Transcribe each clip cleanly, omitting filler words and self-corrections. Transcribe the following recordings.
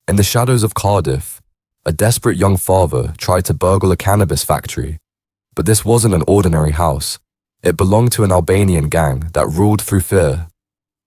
In the shadows of Cardiff, a desperate young father tried to burgle a cannabis factory. But this wasn't an ordinary house. It belonged to an Albanian gang that ruled through fear.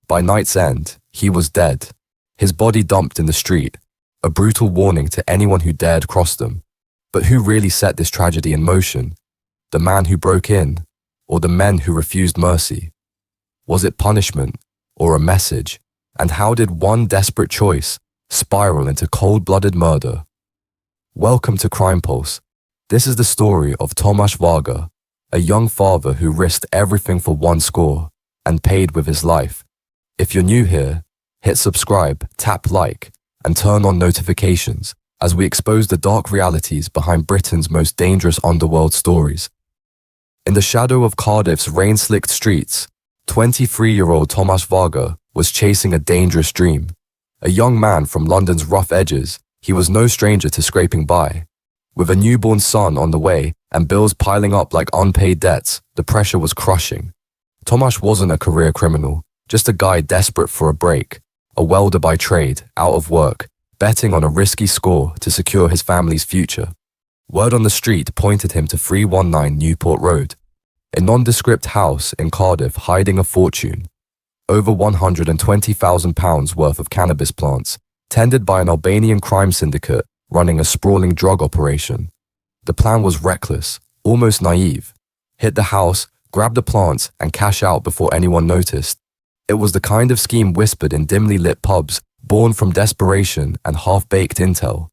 By night's end, he was dead, his body dumped in the street, a brutal warning to anyone who dared cross them. But who really set this tragedy in motion? The man who broke in, or the men who refused mercy? Was it punishment, or a message? And how did one desperate choice spiral into cold-blooded murder? Welcome to Crime Pulse. This is the story of Tomasz Waga, a young father who risked everything for one score and paid with his life. If you're new here, hit subscribe, tap like, and turn on notifications as we expose the dark realities behind Britain's most dangerous underworld stories. In the shadow of Cardiff's rain-slicked streets, 23-year-old Tomasz Waga was chasing a dangerous dream. A young man from London's rough edges, he was no stranger to scraping by. With a newborn son on the way and bills piling up like unpaid debts, the pressure was crushing. Tomasz wasn't a career criminal, just a guy desperate for a break, a welder by trade, out of work, betting on a risky score to secure his family's future. Word on the street pointed him to 319 Newport Road, a nondescript house in Cardiff hiding a fortune. Over £120,000 worth of cannabis plants, tended by an Albanian crime syndicate running a sprawling drug operation. The plan was reckless, almost naive. Hit the house, grab the plants, and cash out before anyone noticed. It was the kind of scheme whispered in dimly lit pubs, born from desperation and half-baked intel.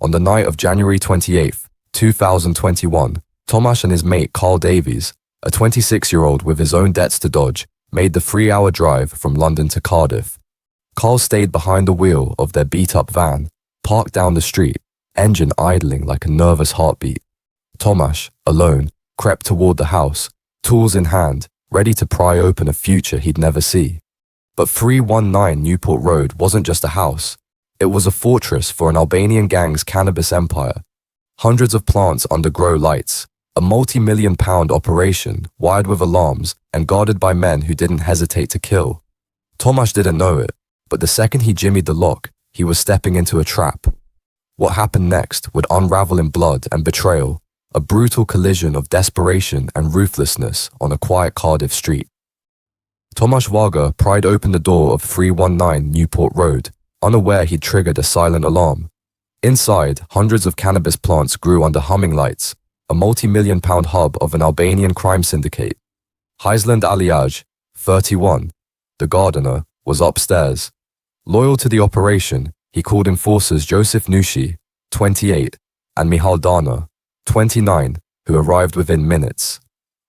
On the night of January 28th, 2021, Tomasz and his mate Carl Davies, a 26-year-old with his own debts to dodge, made the 3-hour drive from London to Cardiff. Carl stayed behind the wheel of their beat-up van, parked down the street, engine idling like a nervous heartbeat. Tomasz, alone, crept toward the house, tools in hand, ready to pry open a future he'd never see. But 319 Newport Road wasn't just a house. It was a fortress for an Albanian gang's cannabis empire. Hundreds of plants under grow lights, a multi-million-pound operation wired with alarms and guarded by men who didn't hesitate to kill. Tomasz didn't know it, but the second he jimmied the lock, he was stepping into a trap. What happened next would unravel in blood and betrayal, a brutal collision of desperation and ruthlessness on a quiet Cardiff street. Tomasz Waga pried open the door of 319 Newport Road, unaware he'd triggered a silent alarm. Inside, hundreds of cannabis plants grew under humming lights, a multi-million-pound hub of an Albanian crime syndicate. Heisland Aliaj, 31, the gardener, was upstairs. Loyal to the operation, he called enforcers Joseph Nushi, 28, and Mihal Dana, 29, who arrived within minutes.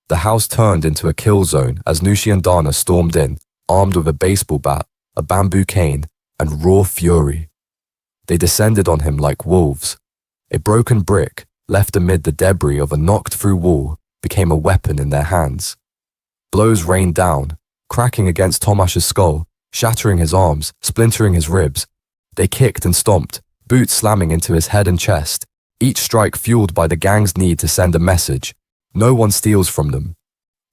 The house turned into a kill zone as Nushi and Dana stormed in, armed with a baseball bat, a bamboo cane, and raw fury. They descended on him like wolves. A broken brick, left amid the debris of a knocked-through wall, became a weapon in their hands. Blows rained down, cracking against Tomasz's skull, shattering his arms, splintering his ribs. They kicked and stomped, boots slamming into his head and chest, each strike fueled by the gang's need to send a message. No one steals from them.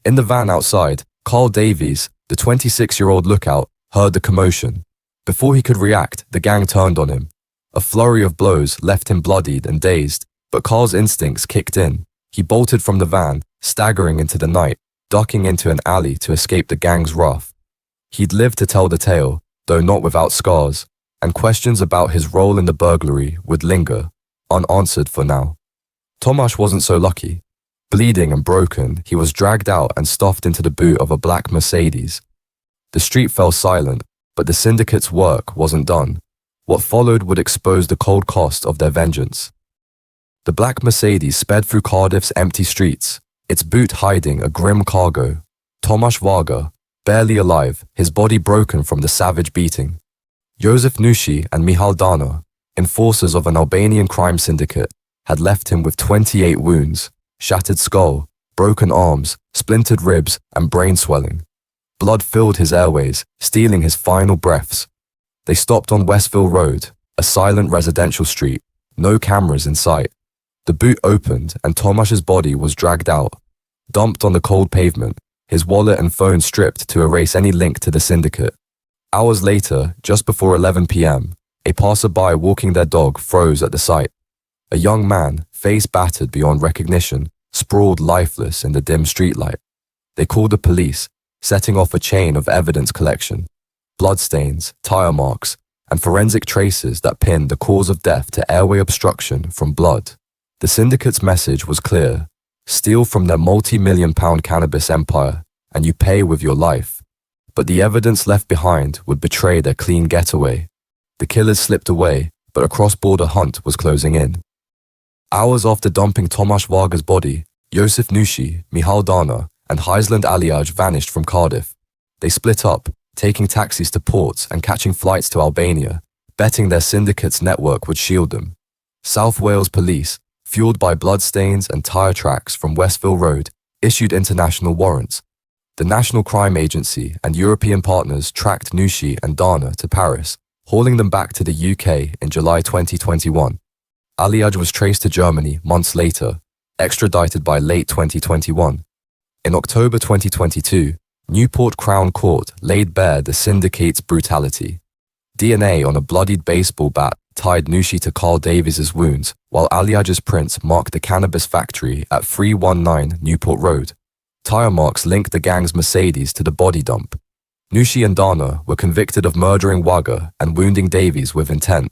In the van outside, Carl Davies, the 26-year-old lookout, heard the commotion. Before he could react, the gang turned on him. A flurry of blows left him bloodied and dazed, but Carl's instincts kicked in. He bolted from the van, staggering into the night, ducking into an alley to escape the gang's wrath. He'd lived to tell the tale, though not without scars, and questions about his role in the burglary would linger, unanswered for now. Tomasz wasn't so lucky. Bleeding and broken, he was dragged out and stuffed into the boot of a black Mercedes. The street fell silent, but the syndicate's work wasn't done. What followed would expose the cold cost of their vengeance. The black Mercedes sped through Cardiff's empty streets, its boot hiding a grim cargo. Tomasz Waga, barely alive, his body broken from the savage beating. Joseph Nushi and Mihal Dana, enforcers of an Albanian crime syndicate, had left him with 28 wounds, shattered skull, broken arms, splintered ribs, and brain swelling. Blood filled his airways, stealing his final breaths. They stopped on Westville Road, a silent residential street, no cameras in sight. The boot opened and Tomasz's body was dragged out, dumped on the cold pavement, his wallet and phone stripped to erase any link to the syndicate. Hours later, just before 11 p.m., A passerby walking their dog froze at the sight. A young man, face battered beyond recognition, sprawled lifeless in the dim streetlight. They called the police, setting off a chain of evidence collection. Bloodstains, tire marks, and forensic traces that pinned the cause of death to airway obstruction from blood. The syndicate's message was clear: steal from their multi-million-pound cannabis empire, and you pay with your life. But the evidence left behind would betray their clean getaway. The killers slipped away, but a cross-border hunt was closing in. Hours after dumping Tomasz Waga's body, Josef Nushi, Michal Dana, and Heisland Aliaj vanished from Cardiff. They split up, taking taxis to ports and catching flights to Albania, betting their syndicate's network would shield them. South Wales police, fueled by bloodstains and tire tracks from Westville Road, issued international warrants. The National Crime Agency and European partners tracked Nushi and Dana to Paris, hauling them back to the UK in July 2021. Aliaj was traced to Germany months later, extradited by late 2021. In October 2022, Newport Crown Court laid bare the syndicate's brutality. DNA on a bloodied baseball bat tied Nushi to Carl Davies's wounds, while Aliaj's prints marked the cannabis factory at 319 Newport Road. Tire marks linked the gang's Mercedes to the body dump. Nushi and Dana were convicted of murdering Waga and wounding Davies with intent.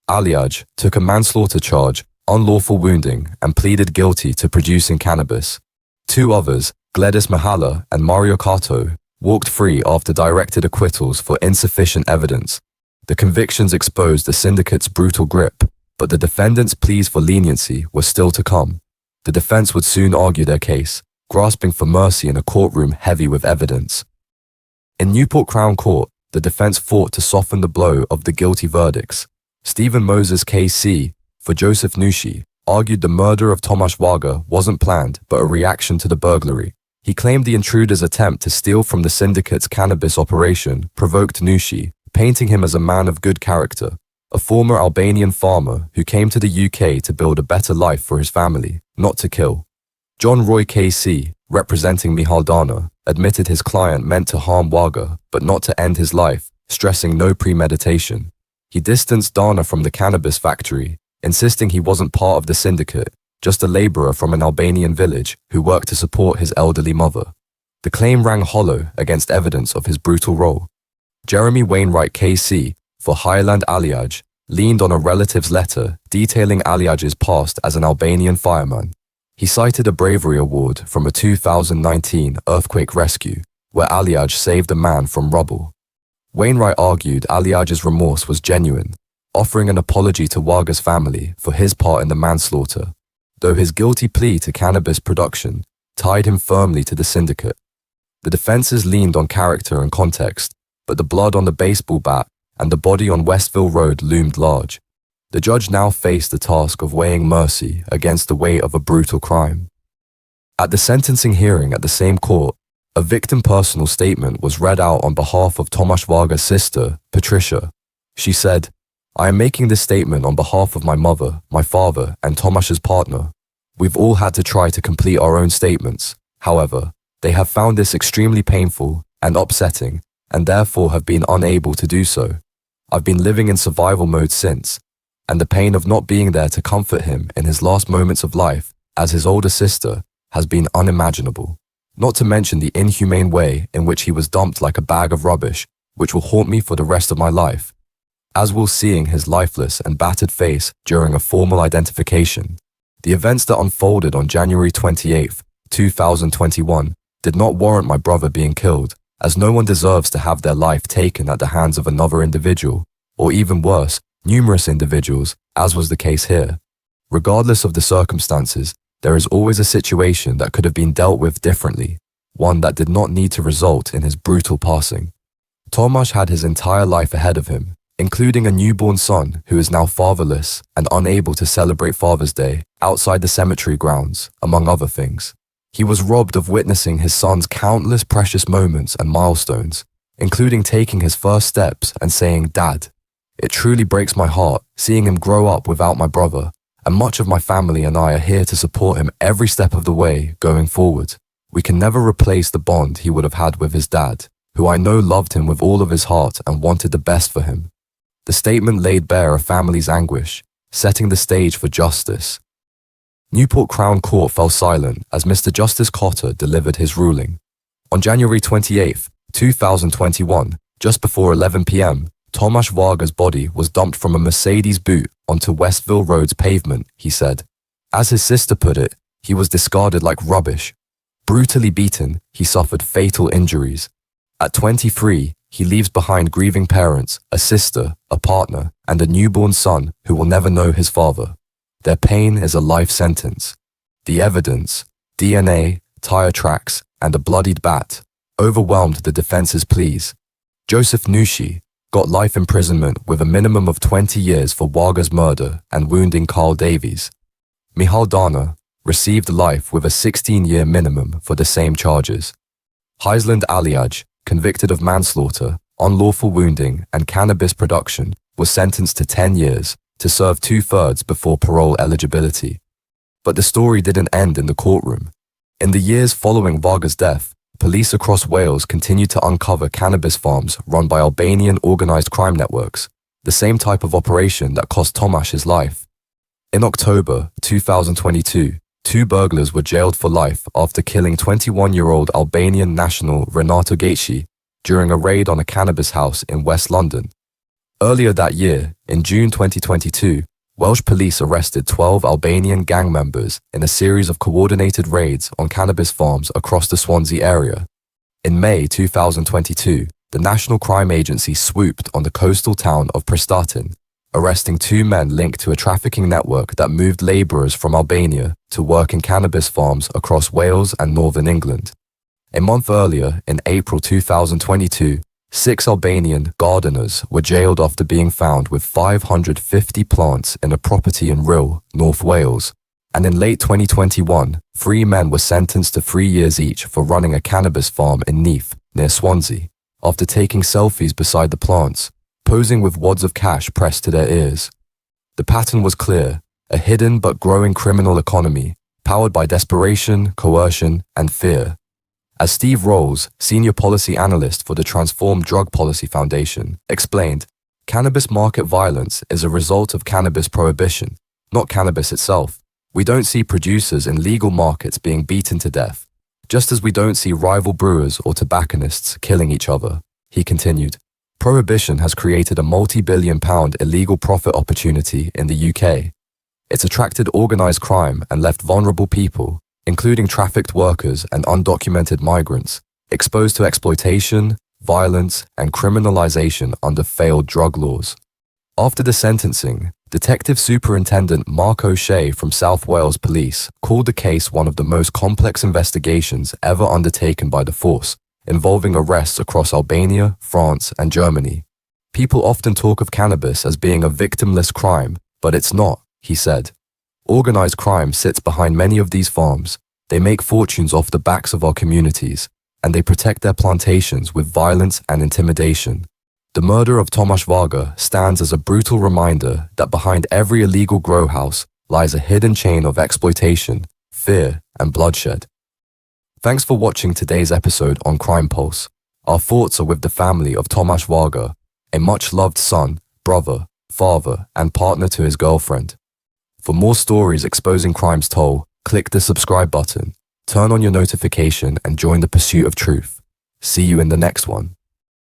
Aliaj took a manslaughter charge, unlawful wounding, and pleaded guilty to producing cannabis. Two others, Gledys Mahala and Mario Kato, walked free after directed acquittals for insufficient evidence. The convictions exposed the syndicate's brutal grip, but the defendants' pleas for leniency were still to come. The defense would soon argue their case, grasping for mercy in a courtroom heavy with evidence. In Newport Crown Court, the defense fought to soften the blow of the guilty verdicts. Stephen Moses KC, for Josef Nushi, argued the murder of Tomasz Waga wasn't planned but a reaction to the burglary. He claimed the intruder's attempt to steal from the syndicate's cannabis operation provoked Nushi, painting him as a man of good character, a former Albanian farmer who came to the UK to build a better life for his family, not to kill. John Roy KC, representing Michal Dana, admitted his client meant to harm Waga but not to end his life, stressing no premeditation. He distanced Dana from the cannabis factory, insisting he wasn't part of the syndicate, just a labourer from an Albanian village who worked to support his elderly mother. The claim rang hollow against evidence of his brutal role. Jeremy Wainwright KC, for Highland Aliaj, leaned on a relative's letter detailing Aliaj's past as an Albanian fireman. He cited a bravery award from a 2019 earthquake rescue, where Aliaj saved a man from rubble. Wainwright argued Aliaj's remorse was genuine, offering an apology to Waga's family for his part in the manslaughter, though his guilty plea to cannabis production tied him firmly to the syndicate. The defences leaned on character and context, but the blood on the baseball bat and the body on Westville Road loomed large. The judge now faced the task of weighing mercy against the weight of a brutal crime. At the sentencing hearing at the same court, a victim personal statement was read out on behalf of Tomasz Waga's sister, Patricia. She said, "I am making this statement on behalf of my mother, my father, and Tomasz's partner. We've all had to try to complete our own statements. However, they have found this extremely painful and upsetting, and therefore have been unable to do so. I've been living in survival mode since, and the pain of not being there to comfort him in his last moments of life as his older sister has been unimaginable. Not to mention the inhumane way in which he was dumped like a bag of rubbish, which will haunt me for the rest of my life, as will seeing his lifeless and battered face during a formal identification. The events that unfolded on January 28, 2021, did not warrant my brother being killed, as no one deserves to have their life taken at the hands of another individual, or even worse, numerous individuals, as was the case here. Regardless of the circumstances, there is always a situation that could have been dealt with differently, one that did not need to result in his brutal passing. Tomasz had his entire life ahead of him, including a newborn son who is now fatherless and unable to celebrate Father's Day outside the cemetery grounds, among other things. He was robbed of witnessing his son's countless precious moments and milestones, including taking his first steps and saying, "Dad." It truly breaks my heart seeing him grow up without my brother, and much of my family and I are here to support him every step of the way going forward. We can never replace the bond he would have had with his dad, who I know loved him with all of his heart and wanted the best for him. The statement laid bare a family's anguish, setting the stage for justice. Newport Crown Court fell silent as Mr. Justice Cotter delivered his ruling. On January 28, 2021, just before 11 p.m., Tomasz Waga's body was dumped from a Mercedes boot onto Westville Road's pavement, he said. As his sister put it, he was discarded like rubbish. Brutally beaten, he suffered fatal injuries. At 23, he leaves behind grieving parents, a sister, a partner, and a newborn son who will never know his father. Their pain is a life sentence. The evidence, DNA, tire tracks, and a bloodied bat, overwhelmed the defense's pleas. Joseph Nushi got life imprisonment with a minimum of 20 years for Waga's murder and wounding Carl Davies. Michal Dana received life with a 16-year minimum for the same charges. Heisland Aliaj, convicted of manslaughter, unlawful wounding, and cannabis production, was sentenced to 10 years to serve 2/3 before parole eligibility. But the story didn't end in the courtroom. In the years following Waga's death, police across Wales continued to uncover cannabis farms run by Albanian organised crime networks, the same type of operation that cost Tomasz his life. In October 2022, 2 burglars were jailed for life after killing 21-year-old Albanian national Renato Gaci during a raid on a cannabis house in West London. Earlier that year, in June 2022, Welsh police arrested 12 Albanian gang members in a series of coordinated raids on cannabis farms across the Swansea area. In May 2022, the National Crime Agency swooped on the coastal town of Prestatyn, arresting 2 men linked to a trafficking network that moved labourers from Albania to work in cannabis farms across Wales and northern England. A month earlier, in April 2022, 6 Albanian gardeners were jailed after being found with 550 plants in a property in Rhyl, North Wales. And in late 2021, 3 men were sentenced to 3 years each for running a cannabis farm in Neath, near Swansea, after taking selfies beside the plants, posing with wads of cash pressed to their ears. The pattern was clear, a hidden but growing criminal economy, powered by desperation, coercion, and fear. As Steve Rolls, senior policy analyst for the Transformed Drug Policy Foundation, explained, cannabis market violence is a result of cannabis prohibition, not cannabis itself. We don't see producers in legal markets being beaten to death, just as we don't see rival brewers or tobacconists killing each other. He continued, prohibition has created a multi-billion-pound illegal profit opportunity in the UK. It's attracted organised crime and left vulnerable people, including trafficked workers and undocumented migrants, exposed to exploitation, violence, and criminalisation under failed drug laws. After the sentencing, Detective Superintendent Mark O'Shea from South Wales Police called the case one of the most complex investigations ever undertaken by the force, involving arrests across Albania, France, and Germany. People often talk of cannabis as being a victimless crime, but it's not, he said. Organised crime sits behind many of these farms. They make fortunes off the backs of our communities, and they protect their plantations with violence and intimidation. The murder of Tomasz Waga stands as a brutal reminder that behind every illegal grow house lies a hidden chain of exploitation, fear, and bloodshed. Thanks for watching today's episode on Crime Pulse. Our thoughts are with the family of Tomasz Waga, a much-loved son, brother, father, and partner to his girlfriend. For more stories exposing crime's toll, click the subscribe button, turn on your notification, and join the pursuit of truth. See you in the next one.